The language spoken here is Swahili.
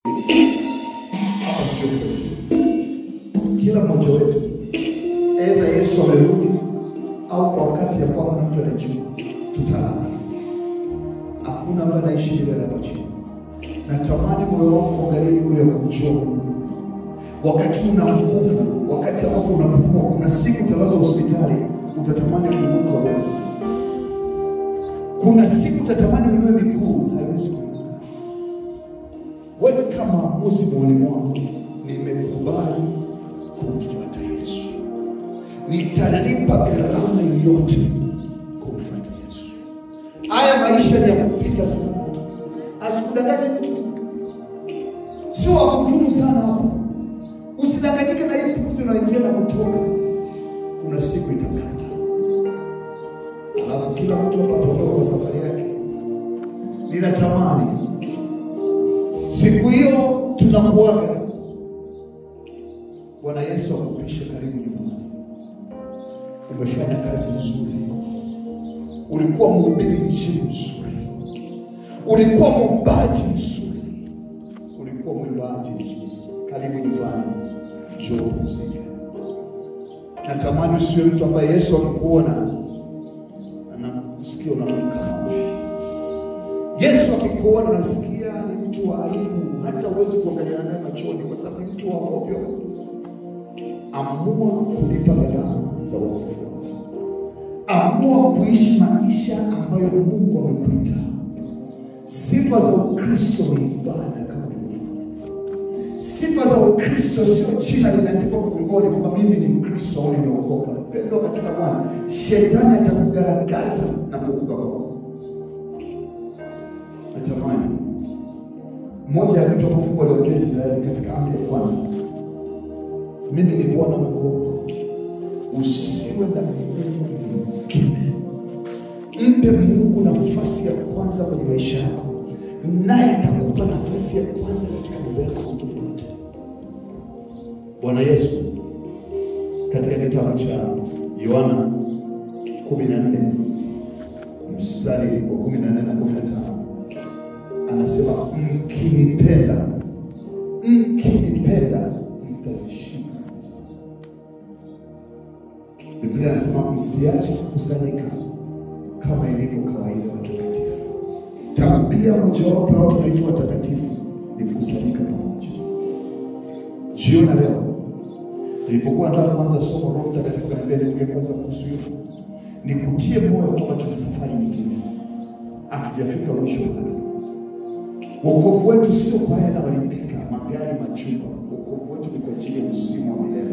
Hapa sio kweli. Kila mmoja wetu, aidha Yesu amerudi au kwa wakati ya kwamba mtu anajua tutalala. Hakuna mtu anaishi bila hapa chini. Natamani moyo wako uangalie nuru ya kumjua Mungu. Wakati una nguvu, wakati ambapo unapumua, kuna siku utalazwa hospitali, utatamani kuinuka uwezi. Kuna siku utatamani uinue miguu, haiwezi kuinuka. Wewe kama maamuzi moyoni mwako, nimekubali kumfuata Yesu. Nitalipa gharama yoyote kumfuata Yesu. Haya maisha ni ya kupita sana. Asikudanganye mtu. Sio wakudumu sana hapa. Usidanganyike na hii pumzi unaingia na kutoka. Kuna siku itakata. Alafu kila mtu ataondoka kwa safari yake. Ninatamani siku hiyo tunakuaga, Bwana Yesu akupishe karibu nyumbani. Umefanya kazi nzuri. Ulikuwa mhubiri injili mzuri. Ulikuwa mwimbaji mzuri. Ulikuwa mwimbaji mzuri. Karibu nyumbani. Njoo pumzike. Natamani usiwe mtu ambaye Yesu akikuona anakusikia unanuka mavi. Yesu akikuona unasikia ni mtu wa aibu, hata huwezi kuangalia naye machoni kwa sababu ni mtu wa ovyo. Amua kulipa gharama za wokovu wako. Amua kuishi maisha ambayo Mungu amekuita. Sifa za Ukristo ni ibada kama ulivyofunza. Sifa za Ukristo sio jina limeandikwa mgongoni kwamba mimi ni Mkristo au nimeokoka. Pendwa katika Bwana, shetani atakugaragaza na kukugawa. Natamani moja ya vitu ambavyo Mungu aliongeza katika amri ya kwanza, mimi ni Bwana Mungu wako, usiwe na Mungu mwingine. Mpe Mungu nafasi ya kwanza kwenye maisha yako, naye atakupa nafasi ya kwanza katika mambo yako yote. Bwana Yesu katika kitabu cha Yohana 14 mstari wa 14 na 15 anasema, mkinipenda mtazishika. Biblia inasema msiache kukusanyika kama ilivyo kawaida watakatifu. Tabia mojawapo ya watu wanaitwa watakatifu ni kukusanyika pamoja. Jioni leo nilipokuwa nataka kuanza somo, Roho Mtakatifu akaniambia ningeanza kuhusu hiyo. Nikutie moyo kwamba tuna safari nyingine. Hatujafika mwisho bado. Wokovu wetu sio kwa haya na walipika magari machumba. Wokovu wetu ni kwa ajili ya uzima wa milele.